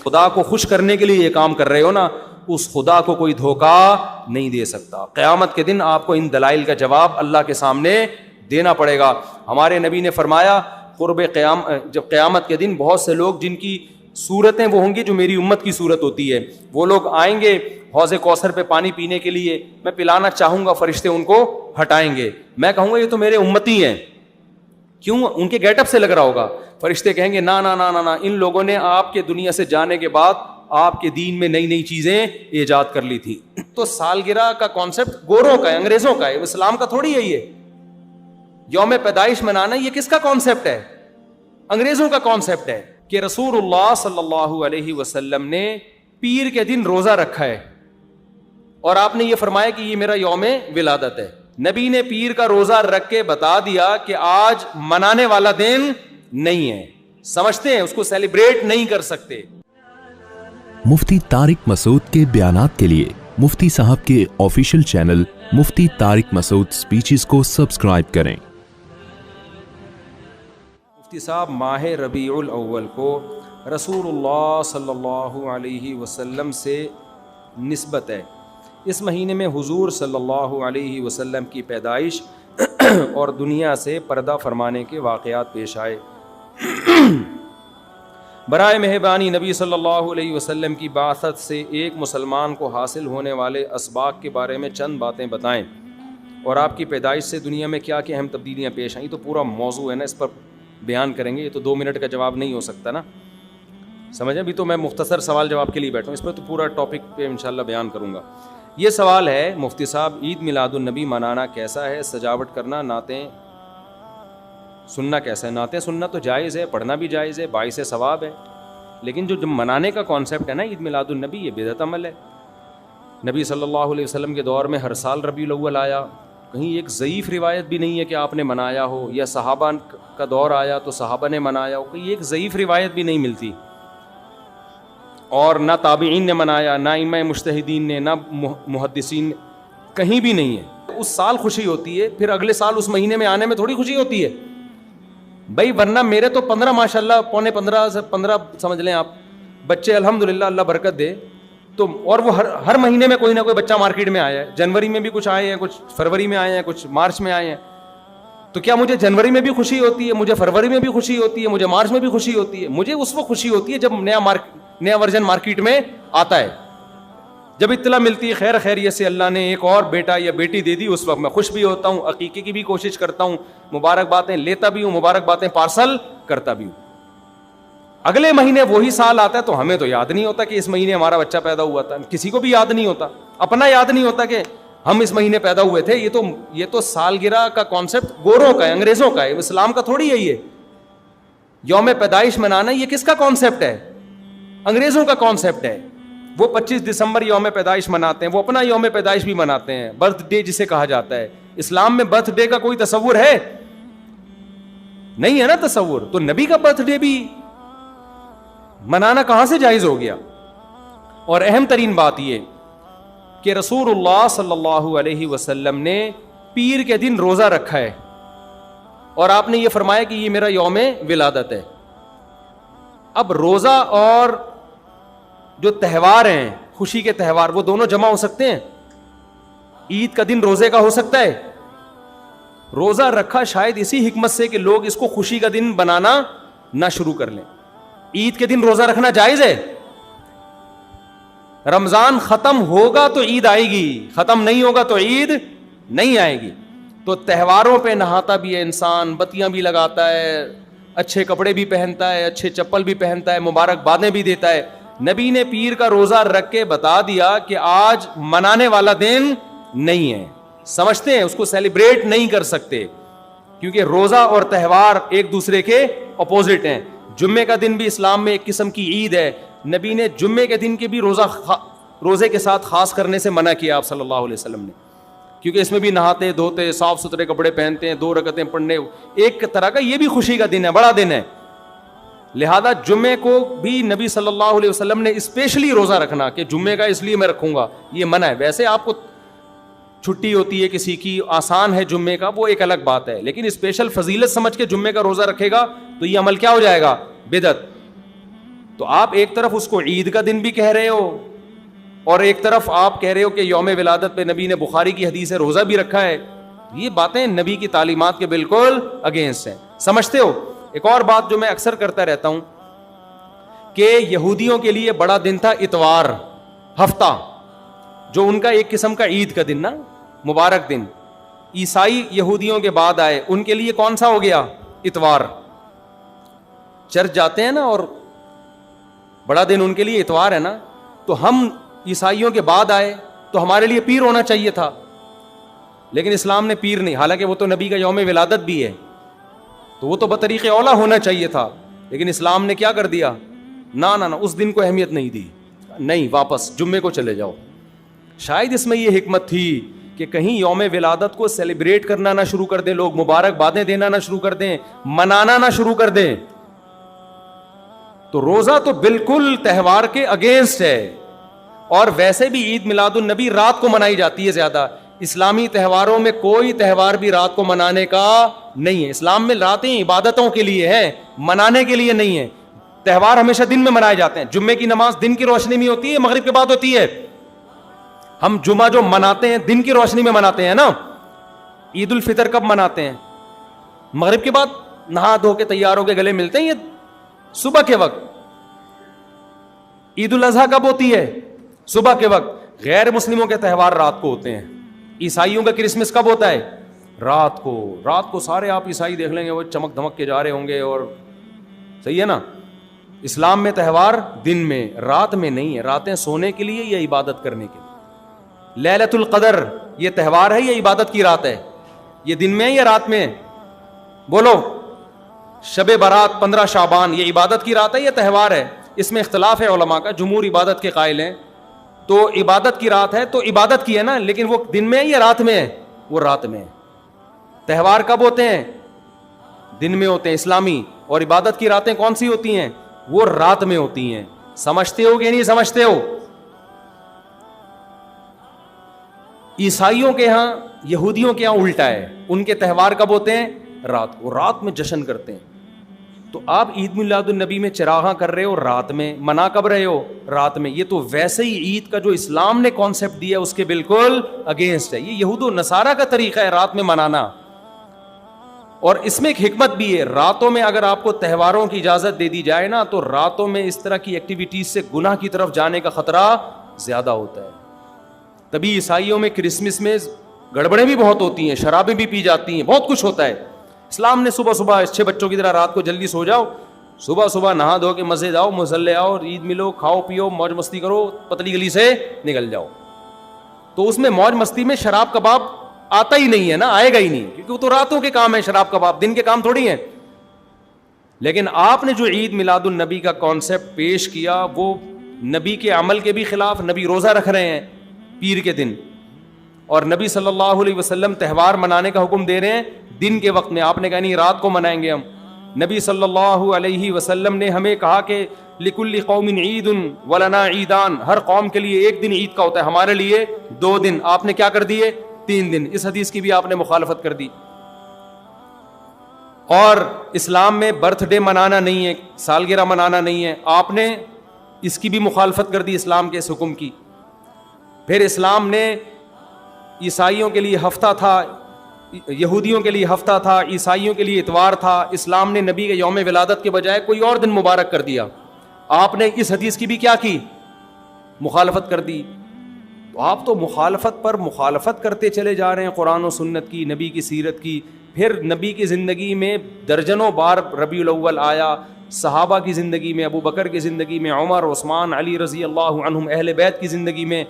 خدا کو خوش کرنے کے لیے یہ کام کر رہے ہو نا, اس خدا کو کوئی دھوکہ نہیں دے سکتا. قیامت کے دن آپ کو ان دلائل کا جواب اللہ کے سامنے دینا پڑے گا. ہمارے نبی نے فرمایا جب قیامت کے دن بہت سے لوگ جن کی صورتیں وہ ہوں گی جو میری امت کی صورت ہوتی ہے, وہ لوگ آئیں گے حوض کوثر پہ پانی پینے کے لیے, میں پلانا چاہوں گا, فرشتے ان کو ہٹائیں گے, میں کہوں گا یہ تو میرے امتی ہیں. کیوں؟ ان کے گیٹ اپ سے لگ رہا ہوگا. فرشتے کہیں گے نا نا نا نا نا, ان لوگوں نے آپ کے دنیا سے جانے کے بعد آپ کے دین میں نئی نئی چیزیں ایجاد کر لی تھی. تو سالگرہ کا کانسیپٹ گوروں کا ہے, انگریزوں کا ہے, اسلام کا تھوڑی ہے. یہ یوم پیدائش منانا یہ کس کا کانسیپٹ ہے؟ انگریزوں کا کانسیپٹ ہے. کہ رسول اللہ صلی اللہ علیہ وسلم نے پیر کے دن روزہ رکھا ہے اور آپ نے یہ فرمایا کہ یہ میرا یوم ولادت ہے. نبی نے پیر کا روزہ رکھ کے بتا دیا کہ آج منانے والا دن نہیں ہے, سمجھتے ہیں اس کو سیلیبریٹ نہیں کر سکتے. مفتی طارق مسعود کے بیانات کے لیے مفتی صاحب کے آفیشیل چینل مفتی طارق مسعود سپیچز کو سبسکرائب کریں. مفتی صاحب ماہ ربیع الاول کو رسول اللہ صلی اللہ علیہ وسلم سے نسبت ہے. اس مہینے میں حضور صلی اللہ علیہ وسلم کی پیدائش اور دنیا سے پردہ فرمانے کے واقعات پیش آئے. برائے مہربانی نبی صلی اللہ علیہ وسلم کی بعثت سے ایک مسلمان کو حاصل ہونے والے اسباق کے بارے میں چند باتیں بتائیں, اور آپ کی پیدائش سے دنیا میں کیا کیا اہم تبدیلیاں پیش آئیں. تو پورا موضوع ہے نا, اس پر بیان کریں گے. یہ تو 2 منٹ کا جواب نہیں ہو سکتا نا, سمجھیں. ابھی تو میں مختصر سوال جواب کے لیے بیٹھا ہوں, اس پر تو پورا ٹاپک پہ انشاءاللہ بیان کروں گا. یہ سوال ہے مفتی صاحب, عید میلاد النبی منانا کیسا ہے؟ سجاوٹ کرنا, نعتیں سننا کیسا ہے؟ نعتیں سننا تو جائز ہے, پڑھنا بھی جائز ہے, باعث ثواب ہے. لیکن جو منانے کا کانسیپٹ ہے نا عید میلاد النبی, یہ بدعت عمل ہے. نبی صلی اللہ علیہ وسلم کے دور میں ہر سال ربیع الاول آیا, کہیں ایک ضعیف روایت بھی نہیں ہے کہ آپ نے منایا ہو, یا صحابہ کا دور آیا تو صحابہ نے منایا ہو, کہیں ایک ضعیف روایت بھی نہیں ملتی. اور نہ تابعین نے منایا, نہ ائمہ مجتہدین نے, نہ محدثین, کہیں بھی نہیں ہے. اس سال خوشی ہوتی ہے, پھر اگلے سال اس مہینے میں آنے میں تھوڑی خوشی ہوتی ہے بھائی. ورنہ میرے تو 15 ماشاءاللہ 15 سمجھ لیں آپ بچے, الحمدللہ اللہ برکت دے. تو اور وہ ہر مہینے میں کوئی نہ کوئی بچہ مارکیٹ میں آیا ہے. جنوری میں بھی کچھ آئے ہیں, کچھ فروری میں آئے ہیں, کچھ مارچ میں آئے ہیں. تو کیا مجھے جنوری میں بھی خوشی ہوتی ہے, مجھے فروری میں بھی خوشی ہوتی ہے, مجھے مارچ میں بھی خوشی ہوتی ہے؟ مجھے اس وقت خوشی ہوتی ہے جب نیا ورژن مارکیٹ میں آتا ہے, جب اطلاع ملتی ہے خیر خیریت سے اللہ نے ایک اور بیٹا یا بیٹی دے دی, اس وقت میں خوش بھی ہوتا ہوں, عقیقے کی بھی کوشش کرتا ہوں, مبارک باتیں لیتا بھی ہوں, مبارک باتیں پارسل کرتا بھی ہوں. اگلے مہینے وہی سال آتا ہے تو ہمیں تو یاد نہیں ہوتا کہ اس مہینے ہمارا بچہ پیدا ہوا تھا. کسی کو بھی یاد نہیں ہوتا, اپنا یاد نہیں ہوتا کہ ہم اس مہینے پیدا ہوئے تھے. یہ تو سالگرہ کا کانسیپٹ گوروں کا ہے, انگریزوں کا ہے, اسلام کا تھوڑی ہے. یہ یوم پیدائش منانا یہ کس کا کانسیپٹ ہے؟ انگریزوں کا کانسیپٹ ہے. وہ 25 دسمبر یوم پیدائش مناتے ہیں, وہ اپنا یوم پیدائش بھی مناتے ہیں, برتھ ڈے جسے کہا جاتا ہے. اسلام میں برتھ ڈے کا کوئی تصور ہے نہیں ہے نا تصور. تو نبی کا برتھ ڈے بھی منانا کہاں سے جائز ہو گیا؟ اور اہم ترین بات یہ کہ رسول اللہ صلی اللہ علیہ وسلم نے پیر کے دن روزہ رکھا ہے اور آپ نے یہ فرمایا کہ یہ میرا یوم ولادت ہے. اب روزہ اور جو تہوار ہیں, خوشی کے تہوار, وہ دونوں جمع ہو سکتے ہیں؟ عید کا دن روزے کا ہو سکتا ہے؟ روزہ رکھا شاید اسی حکمت سے کہ لوگ اس کو خوشی کا دن بنانا نہ شروع کر لیں. عید کے دن روزہ رکھنا جائز ہے. رمضان ختم ہوگا تو عید آئے گی, ختم نہیں ہوگا تو عید نہیں آئے گی. تو تہواروں پہ نہاتا بھی ہے انسان, بتیاں بھی لگاتا ہے, اچھے کپڑے بھی پہنتا ہے, اچھے چپل بھی پہنتا ہے, مبارک بادیں بھی دیتا ہے. نبی نے پیر کا روزہ رکھ کے بتا دیا کہ آج منانے والا دن نہیں ہے, سمجھتے ہیں اس کو سیلیبریٹ نہیں کر سکتے, کیونکہ روزہ اور تہوار ایک دوسرے کے اپوزٹ ہیں. جمعے کا دن بھی اسلام میں ایک قسم کی عید ہے. نبی نے جمعے کے دن کے بھی روزے کے ساتھ خاص کرنے سے منع کیا آپ صلی اللہ علیہ وسلم نے, کیونکہ اس میں بھی نہاتے دھوتے, صاف ستھرے کپڑے پہنتے ہیں, 2 رکعتیں پڑھنے, ایک طرح کا یہ بھی خوشی کا دن ہے, بڑا دن ہے. لہذا جمعے کو بھی نبی صلی اللہ علیہ وسلم نے اسپیشلی روزہ رکھنا کہ جمعے کا اس لیے میں رکھوں گا, یہ منع ہے. ویسے آپ کو چھٹی ہوتی ہے کسی کی, آسان ہے جمعے کا, وہ ایک الگ بات ہے, لیکن اسپیشل فضیلت سمجھ کے جمعے کا روزہ رکھے گا تو یہ عمل کیا ہو جائے گا؟ بدعت. تو آپ ایک طرف اس کو عید کا دن بھی کہہ رہے ہو اور ایک طرف آپ کہہ رہے ہو کہ یوم ولادت پہ نبی نے بخاری کی حدیث ہے روزہ بھی رکھا ہے. یہ باتیں نبی کی تعلیمات کے بالکل اگینسٹ ہیں. سمجھتے ہو؟ ایک اور بات جو میں اکثر کرتا رہتا ہوں کہ یہودیوں کے لیے بڑا دن تھا اتوار, ہفتہ, جو ان کا ایک قسم کا عید کا دن نا, مبارک دن. عیسائی یہودیوں کے بعد آئے, ان کے لیے کون سا ہو گیا؟ اتوار. چرچ جاتے ہیں نا اور بڑا دن ان کے لیے اتوار ہے نا, تو ہم عیسائیوں کے بعد آئے تو ہمارے لیے پیر ہونا چاہیے تھا, لیکن اسلام نے پیر نہیں, حالانکہ وہ تو نبی کا یوم ولادت بھی ہے, تو وہ تو بطریق اولا ہونا چاہیے تھا, لیکن اسلام نے کیا کر دیا؟ نہ اس دن کو اہمیت نہیں دی, نہیں, واپس جمعے کو چلے جاؤ. شاید اس میں یہ حکمت تھی کہ کہیں یوم ولادت کو سیلیبریٹ کرنا نہ شروع کر دیں لوگ, مبارک بادیں دینا نہ شروع کر دیں, منانا نہ شروع کر دیں. تو روزہ تو بالکل تہوار کے اگینسٹ ہے, اور ویسے بھی عید میلاد النبی رات کو منائی جاتی ہے زیادہ. اسلامی تہواروں میں کوئی تہوار بھی رات کو منانے کا نہیں ہے. اسلام میں راتیں عبادتوں کے لیے ہیں, منانے کے لیے نہیں ہے. تہوار ہمیشہ دن میں منائے جاتے ہیں. جمعے کی نماز دن کی روشنی میں ہوتی ہے, مغرب کے بعد ہوتی ہے. ہم جمعہ جو مناتے ہیں دن کی روشنی میں مناتے ہیں نا. عید الفطر کب مناتے ہیں؟ مغرب کے بعد نہا دھو کے تیار ہو کے گلے ملتے ہیں, یہ صبح کے وقت. عید الاضحیٰ کب ہوتی ہے؟ صبح کے وقت. غیر مسلموں کے تہوار رات کو ہوتے ہیں. عیسائیوں کا کرسمس کب ہوتا ہے؟ رات کو. رات کو سارے آپ عیسائی دیکھ لیں گے وہ چمک دھمک کے جا رہے ہوں گے, اور صحیح ہے نا. اسلام میں تہوار دن میں, رات میں نہیں ہے. راتیں سونے کے لیے یا عبادت کرنے کے لیے. لیلۃ القدر یہ تہوار ہے یا عبادت کی رات ہے؟ یہ دن میں ہے یا رات میں؟ بولو. شب برات 15 شعبان یہ عبادت کی رات ہے یا تہوار ہے؟ اس میں اختلاف ہے علماء کا. جمہور عبادت کے قائل ہیں, تو عبادت کی رات ہے تو عبادت کی ہے نا, لیکن وہ دن میں ہے یا رات میں ہے؟ وہ رات میں ہے. تہوار کب ہوتے ہیں؟ دن میں ہوتے ہیں اسلامی, اور عبادت کی راتیں کون سی ہوتی ہیں؟ وہ رات میں ہوتی ہیں. سمجھتے ہو کہ نہیں سمجھتے ہو؟ عیسائیوں کے ہاں, یہودیوں کے ہاں الٹا ہے. ان کے تہوار کب ہوتے ہیں؟ رات کو. رات میں جشن کرتے ہیں. تو آپ عید میلاد النبی میں چراغاں کر رہے ہو رات میں, منا کب رہے ہو؟ رات میں. یہ تو ویسے ہی عید کا جو اسلام نے کانسیپٹ دیا اس کے بالکل اگینسٹ ہے. یہ یہود و نصارہ کا طریقہ ہے رات میں منانا. اور اس میں ایک حکمت بھی ہے, راتوں میں اگر آپ کو تہواروں کی اجازت دے دی جائے نا, تو راتوں میں اس طرح کی ایکٹیویٹیز سے گناہ کی طرف جانے کا خطرہ زیادہ ہوتا ہے. تبھی عیسائیوں میں کرسمس میں گڑبڑیں بھی بہت ہوتی ہیں, شرابیں بھی پی جاتی ہیں, بہت کچھ ہوتا ہے. اسلام نے صبح صبح اچھے بچوں کی طرح رات کو جلدی سو جاؤ, صبح صبح نہا دھو کے مسجد آؤ, مصلی آؤ, عید ملو, کھاؤ پیو, موج مستی کرو, پتلی گلی سے نکل جاؤ. تو اس میں موج مستی میں شراب کباب آتا ہی نہیں ہے نا, آئے گا ہی نہیں, کیونکہ وہ تو راتوں کے کام ہے شراب کباب, دن کے کام تھوڑی ہیں. لیکن آپ نے جو عید میلاد النبی کا کانسیپٹ پیش کیا وہ نبی کے عمل کے بھی خلاف. نبی روزہ رکھ رہے ہیں پیر کے دن, اور نبی صلی اللہ علیہ وسلم تہوار منانے کا حکم دے رہے ہیں دن کے وقت میں. آپ نے کہا نہیں رات کو منائیں گے ہم. نبی صلی اللہ علیہ وسلم نے ہمیں کہا کہ لکل قوم عید ولنا عیدان, ہر قوم کے لیے ایک دن عید کا ہوتا ہے, ہمارے لیے 2 دن. آپ نے کیا کر دیے؟ 3 دن. اس حدیث کی بھی آپ نے مخالفت کر دی. اور اسلام میں برتھ ڈے منانا نہیں ہے, سالگرہ منانا نہیں ہے, آپ نے اس کی بھی مخالفت کر دی اسلام کے اس حکم کی. پھر اسلام نے عیسائیوں کے لیے ہفتہ تھا, یہودیوں کے لیے ہفتہ تھا, عیسائیوں کے لیے اتوار تھا. اسلام نے نبی کے یوم ولادت کے بجائے کوئی اور دن مبارک کر دیا. آپ نے اس حدیث کی بھی کیا کی؟ مخالفت کر دی. تو آپ تو مخالفت پر مخالفت کرتے چلے جا رہے ہیں, قرآن و سنت کی, نبی کی سیرت کی. پھر نبی کی زندگی میں درجنوں بار ربیع الاول آیا, صحابہ کی زندگی میں, ابو بکر کی زندگی میں, عمر, عثمان, علی رضی اللہ عنہم, اہل بیت کی زندگی میں,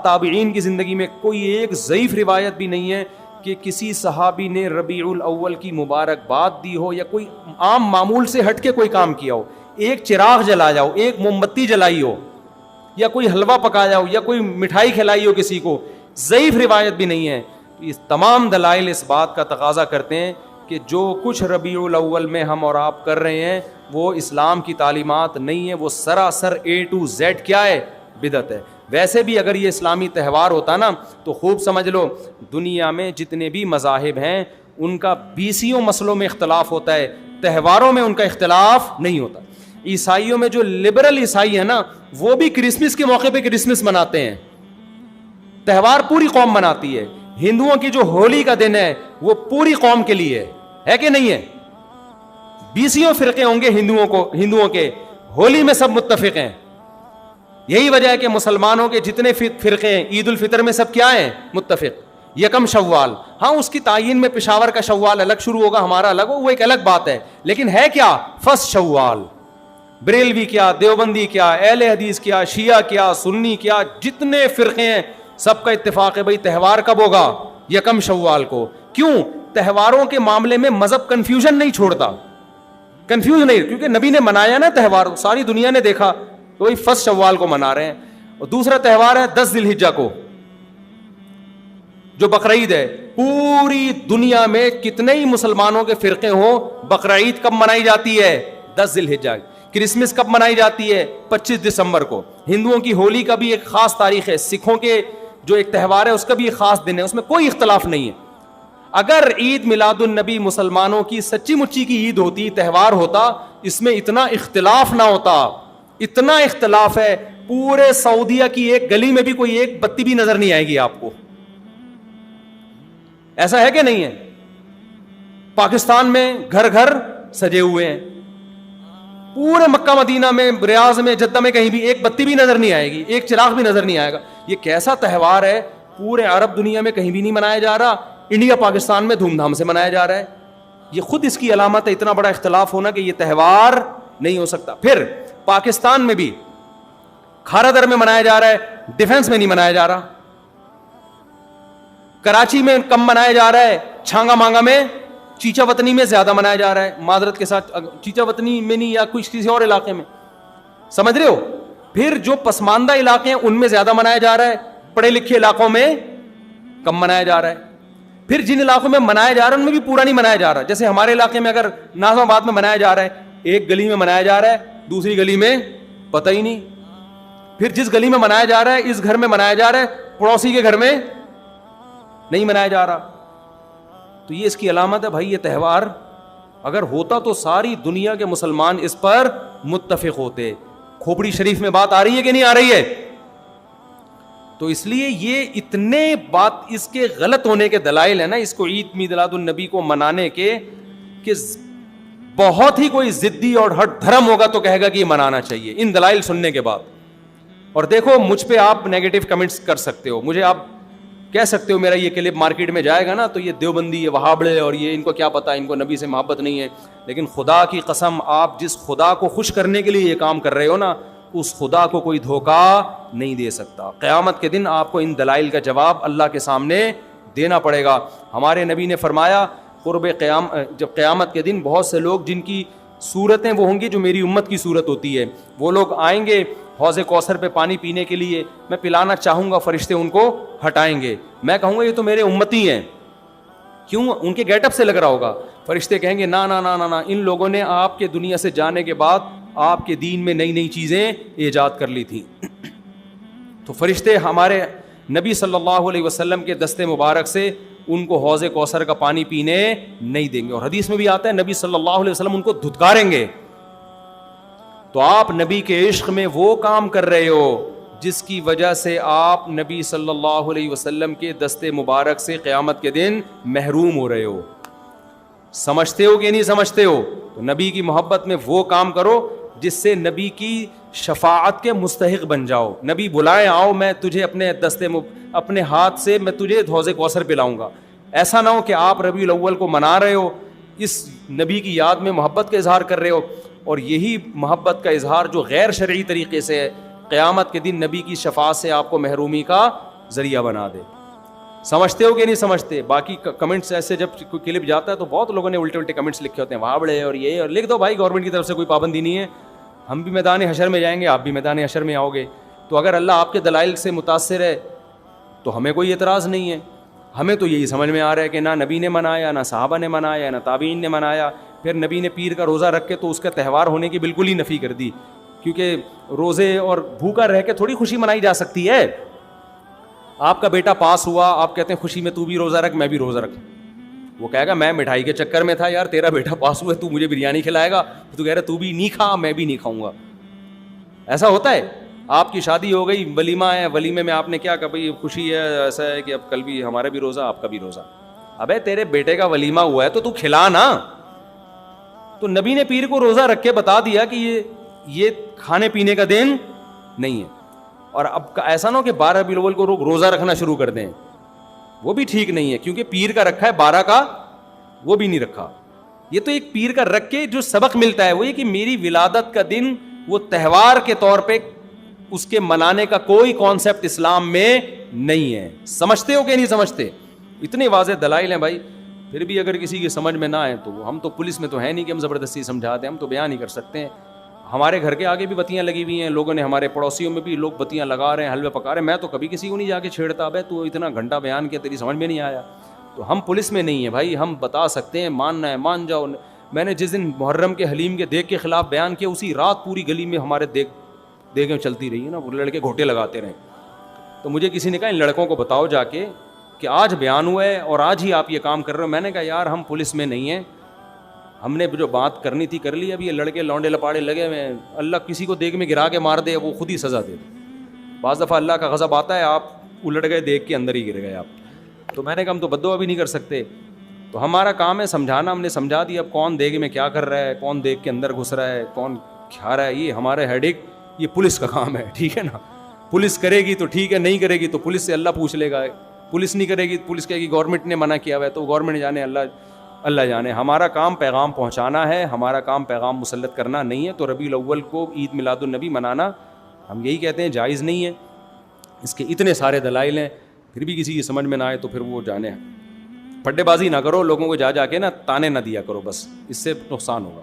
تابعین کی زندگی میں کوئی ایک ضعیف روایت بھی نہیں ہے کہ کسی صحابی نے ربیع الاول کی مبارکباد دی ہو یا کوئی عام معمول سے ہٹ کے کوئی کام کیا ہو. ایک چراغ جلایا ہو, ایک موم بتی جلائی ہو, یا کوئی حلوہ پکایا ہو, یا کوئی مٹھائی کھلائی ہو کسی کو, ضعیف روایت بھی نہیں ہے. اس تمام دلائل اس بات کا تقاضا کرتے ہیں کہ جو کچھ ربیع الاول میں ہم اور آپ کر رہے ہیں وہ اسلام کی تعلیمات نہیں ہے, وہ سراسر A to Z کیا ہے؟ بدعت ہے. ویسے بھی اگر یہ اسلامی تہوار ہوتا نا تو خوب سمجھ لو دنیا میں جتنے بھی مذاہب ہیں ان کا 20 مسئلوں میں اختلاف ہوتا ہے, تہواروں میں ان کا اختلاف نہیں ہوتا. عیسائیوں میں جو لبرل عیسائی ہیں نا, وہ بھی کرسمس کے موقع پہ کرسمس مناتے ہیں, تہوار پوری قوم مناتی ہے. ہندوؤں کی جو ہولی کا دن ہے وہ پوری قوم کے لیے ہے کہ نہیں ہے؟ 20 فرقے ہوں گے ہندوؤں کے, ہولی میں سب متفق ہیں. یہی وجہ ہے کہ مسلمانوں کے جتنے فرقے ہیں عید الفطر میں سب کیا ہیں؟ متفق. یکم شوال, ہاں اس کی تعین میں پشاور کا شوال الگ شروع ہوگا, ہمارا الگ ہو, وہ ایک الگ بات ہے, لیکن ہے کیا؟ فرسٹ شوال. بریلوی کیا, دیوبندی کیا, اہل حدیث کیا, شیعہ کیا, سنی کیا, جتنے فرقے ہیں سب کا اتفاق ہے بھائی تہوار کب ہوگا؟ یکم شوال کو. کیوں؟ تہواروں کے معاملے میں مذہب کنفیوژن نہیں چھوڑتا, کنفیوز نہیں, کیونکہ نبی نے منایا نا تہوار, ساری دنیا نے دیکھا, تو وہی فرسٹ شوال کو منا رہے ہیں. اور دوسرا تہوار ہے 10 ذی الحجہ کو, جو بقرعید ہے. پوری دنیا میں کتنے ہی مسلمانوں کے فرقے ہوں, بقرعید کب منائی جاتی ہے؟ 10 ذی الحجہ. کرسمس کب منائی جاتی ہے؟ 25 دسمبر کو. ہندوؤں کی ہولی کا بھی ایک خاص تاریخ ہے, سکھوں کے جو ایک تہوار ہے اس کا بھی ایک خاص دن ہے, اس میں کوئی اختلاف نہیں ہے. اگر عید میلاد النبی مسلمانوں کی سچی مچی کی عید ہوتی, تہوار ہوتا, اس میں اتنا اختلاف نہ ہوتا. اتنا اختلاف ہے, پورے سعودیہ کی ایک گلی میں بھی کوئی ایک بتی بھی نظر نہیں آئے گی آپ کو. ایسا ہے کہ نہیں ہے؟ پاکستان میں گھر گھر سجے ہوئے ہیں, پورے مکہ مدینہ میں, ریاض میں, جدہ میں کہیں بھی ایک بتی بھی نظر نہیں آئے گی, ایک چراغ بھی نظر نہیں آئے گا. یہ کیسا تہوار ہے؟ پورے عرب دنیا میں کہیں بھی نہیں منایا جا رہا, انڈیا پاکستان میں دھوم دھام سے منایا جا رہا ہے. یہ خود اس کی علامت ہے, اتنا بڑا اختلاف ہونا کہ یہ تہوار نہیں ہو سکتا. پھر پاکستان میں بھی کھارا در میں منایا جا رہا ہے, ڈیفنس میں نہیں منایا جا رہا. کراچی میں کم منایا جا رہا ہے, چھانگا مانگا میں, چیچا وطنی میں زیادہ منایا جا رہا ہے. معذرت کے ساتھ, چیچا وطنی میں نہیں, یا کسی اور علاقے میں, سمجھ رہے ہو. پھر جو پسماندہ علاقے ہیں ان میں زیادہ منایا جا رہا ہے, پڑھے لکھے علاقوں میں کم منایا جا رہا ہے. پھر جن علاقوں میں منایا جا رہا ہے ان میں بھی پورا نہیں منایا جا رہا. جیسے ہمارے علاقے میں اگر ناظم آباد میں منایا جا رہا ہے, ایک گلی میں منایا جا رہا ہے, دوسری گلی میں پتہ ہی نہیں. پھر جس گلی میں منایا جا رہا ہے, اس گھر میں منایا جا رہا ہے, پڑوسی کے گھر میں نہیں منایا جا رہا. تو یہ اس کی علامت ہے بھائی, یہ تہوار اگر ہوتا تو ساری دنیا کے مسلمان اس پر متفق ہوتے. کھوپڑی شریف میں بات آ رہی ہے کہ نہیں آ رہی ہے؟ تو اس لیے یہ اتنے بات اس کے غلط ہونے کے دلائل ہیں نا, اس کو عید میلاد النبی کو منانے کے, کہ بہت ہی کوئی ضدی اور ہٹ دھرم ہوگا تو کہے گا کہ یہ منانا چاہیے ان دلائل سننے کے بعد. اور دیکھو مجھ پہ آپ نیگیٹو کمنٹس کر سکتے ہو, مجھے آپ کہہ سکتے ہو میرا یہ کلپ مارکیٹ میں جائے گا نا تو یہ دیوبندی, یہ وہابڑے, اور یہ ان کو کیا پتا, ان کو نبی سے محبت نہیں ہے. لیکن خدا کی قسم, آپ جس خدا کو خوش کرنے کے لیے یہ کام کر رہے ہو نا, اس خدا کو کوئی دھوکہ نہیں دے سکتا. قیامت کے دن آپ کو ان دلائل کا جواب اللہ کے سامنے دینا پڑے گا. ہمارے نبی نے فرمایا جب قیامت کے دن بہت سے لوگ جن کی صورتیں وہ ہوں گی جو میری امت کی صورت ہوتی ہے, وہ لوگ آئیں گے حوض کوثر پہ پانی پینے کے لیے, میں پلانا چاہوں گا, فرشتے ان کو ہٹائیں گے, میں کہوں گا یہ تو میرے امتی ہیں. کیوں؟ ان کے گیٹ اپ سے لگ رہا ہوگا. فرشتے کہیں گے نا نا نا نا نا, ان لوگوں نے آپ کے دنیا سے جانے کے بعد آپ کے دین میں نئی نئی چیزیں ایجاد کر لی تھیں. تو فرشتے ہمارے نبی صلی اللہ علیہ وسلم کے دستے مبارک سے ان کو حوض کوثر کا پانی پینے نہیں دیں گے. اور حدیث میں بھی آتا ہے نبی صلی اللہ علیہ وسلم ان کو دھتکاریں گے. تو آپ نبی کے عشق میں وہ کام کر رہے ہو جس کی وجہ سے آپ نبی صلی اللہ علیہ وسلم کے دستے مبارک سے قیامت کے دن محروم ہو رہے ہو. سمجھتے ہو کہ نہیں سمجھتے ہو؟ تو نبی کی محبت میں وہ کام کرو جس سے نبی کی شفاعت کے مستحق بن جاؤ. نبی بلائیں, آؤ میں تجھے اپنے ہاتھ سے میں تجھے حوض کوثر پلاؤں گا. ایسا نہ ہو کہ آپ ربیع الاول کو منا رہے ہو, اس نبی کی یاد میں محبت کا اظہار کر رہے ہو, اور یہی محبت کا اظہار جو غیر شرعی طریقے سے ہے, قیامت کے دن نبی کی شفاعت سے آپ کو محرومی کا ذریعہ بنا دے. سمجھتے ہو کہ نہیں سمجھتے؟ باقی کمنٹس ایسے جب کوئی کلپ جاتا ہے تو بہت لوگوں نے الٹے کمنٹس لکھے ہوتے ہیں, وہاں بڑے اور یہ, اور لکھ دو بھائی گورنمنٹ کی طرف سے کوئی پابندی نہیں ہے, ہم بھی میدان حشر میں جائیں گے, آپ بھی میدان حشر میں آؤ گے. تو اگر اللہ آپ کے دلائل سے متاثر ہے تو ہمیں کوئی اعتراض نہیں ہے. ہمیں تو یہی سمجھ میں آ رہا ہے کہ نہ نبی نے منایا, نہ صحابہ نے منایا, نہ تابعین نے منایا. پھر نبی نے پیر کا روزہ رکھ کے تو اس کا تہوار ہونے کی بالکل ہی نفی کر دی, کیونکہ روزے اور بھوکا رہ کے تھوڑی خوشی منائی جا سکتی ہے. آپ کا بیٹا پاس ہوا, آپ کہتے ہیں خوشی میں تو بھی روزہ رکھ, میں بھی روزہ رکھ. وہ کہے گا میں مٹھائی کے چکر میں تھا یار, تیرا بیٹا پاس ہوا ہے, تو مجھے بریانی کھلائے گا, تو کہہ رہا تو بھی نہیں کھا, میں بھی نہیں کھاؤں گا. ایسا ہوتا ہے. آپ کی شادی ہو گئی, ولیمہ ہے, ولیمے میں آپ نے کیا کہا بھائی خوشی ہے, ایسا ہے کہ اب کل بھی ہمارا بھی روزہ آپ کا بھی روزہ. ابے تیرے بیٹے کا ولیمہ ہوا ہے تو کھلا نا. تو نبی نے پیر کو روزہ رکھ کے بتا دیا کہ یہ کھانے پینے کا دن نہیں ہے. اور اب ایسا نہ ہو کہ 12 ربیع الاول کو روزہ رکھنا شروع کر دیں, وہ بھی ٹھیک نہیں ہے, کیونکہ پیر کا رکھا ہے 12 کا وہ بھی نہیں رکھا. یہ تو ایک پیر کا رکھ کے جو سبق ملتا ہے وہ یہ کہ میری ولادت کا دن وہ تہوار کے طور پہ اس کے منانے کا کوئی کانسیپٹ اسلام میں نہیں ہے. سمجھتے ہو کہ نہیں سمجھتے؟ اتنے واضح دلائل ہیں بھائی. پھر بھی اگر کسی کی سمجھ میں نہ آئے تو ہم تو پولیس میں تو ہے نہیں کہ ہم زبردستی سمجھاتے ہیں, ہم تو بیان نہیں کر سکتے ہیں. ہمارے گھر کے آگے بھی بتیاں لگی ہوئی ہیں, لوگوں نے, ہمارے پڑوسیوں میں بھی لوگ بتیاں لگا رہے ہیں, حلوے پکا رہے ہیں. میں تو کبھی کسی کو نہیں جا کے چھیڑتا, بھائی تو اتنا گھنٹہ بیان کیا تیری سمجھ میں نہیں آیا. تو ہم پولیس میں نہیں ہیں بھائی, ہم بتا سکتے ہیں, ماننا ہے مان جاؤ. میں نے جس دن محرم کے حلیم کے دیگ کے خلاف بیان کیا, اسی رات پوری گلی میں ہمارے دیگیں چلتی رہی ہیں نا, وہ لڑکے گھوٹے لگاتے رہے. تو مجھے کسی نے کہا ان لڑکوں کو بتاؤ جا کے کہ آج بیان ہوا ہے اور آج ہی آپ یہ کام کر رہے ہو. میں نے کہا یار ہم پولیس میں نہیں ہیں, ہم نے جو بات کرنی تھی کر لی. اب یہ لڑکے لونڈے لپاڑے لگے ہوئے, اللہ کسی کو دیگ میں گرا کے مار دے وہ خود ہی سزا دے دے. بعض دفعہ اللہ کا غضب آتا ہے, آپ الٹ گئے دیگ کے اندر ہی گر گئے آپ. تو میں نے کہا ہم تو بددعا بھی نہیں کر سکتے, تو ہمارا کام ہے سمجھانا. ہم نے سمجھا دیا. اب کون دیگ میں کیا کر رہا ہے, کون دیگ کے اندر گھس رہا ہے, کون کھا رہا ہے, یہ ہمارے ہیڈ ایک, یہ پولیس کا کام ہے, ٹھیک ہے نا. پولیس کرے گی تو ٹھیک ہے, نہیں کرے گی تو پولیس سے اللہ پوچھ لے گا. پولیس نہیں کرے گی, پولیس کہے گی گورنمنٹ نے منع کیا ہوا ہے, تو گورنمنٹ جانے, اللہ جانے. ہمارا کام پیغام پہنچانا ہے, ہمارا کام پیغام مسلط کرنا نہیں ہے. تو ربیع الاول کو عید میلاد النبی منانا ہم یہی کہتے ہیں جائز نہیں ہے. اس کے اتنے سارے دلائل ہیں, پھر بھی کسی کی سمجھ میں نہ آئے تو پھر وہ جانے. پھڈے بازی نہ کرو, لوگوں کو جا کے نا تانے نہ دیا کرو, بس اس سے نقصان ہوگا.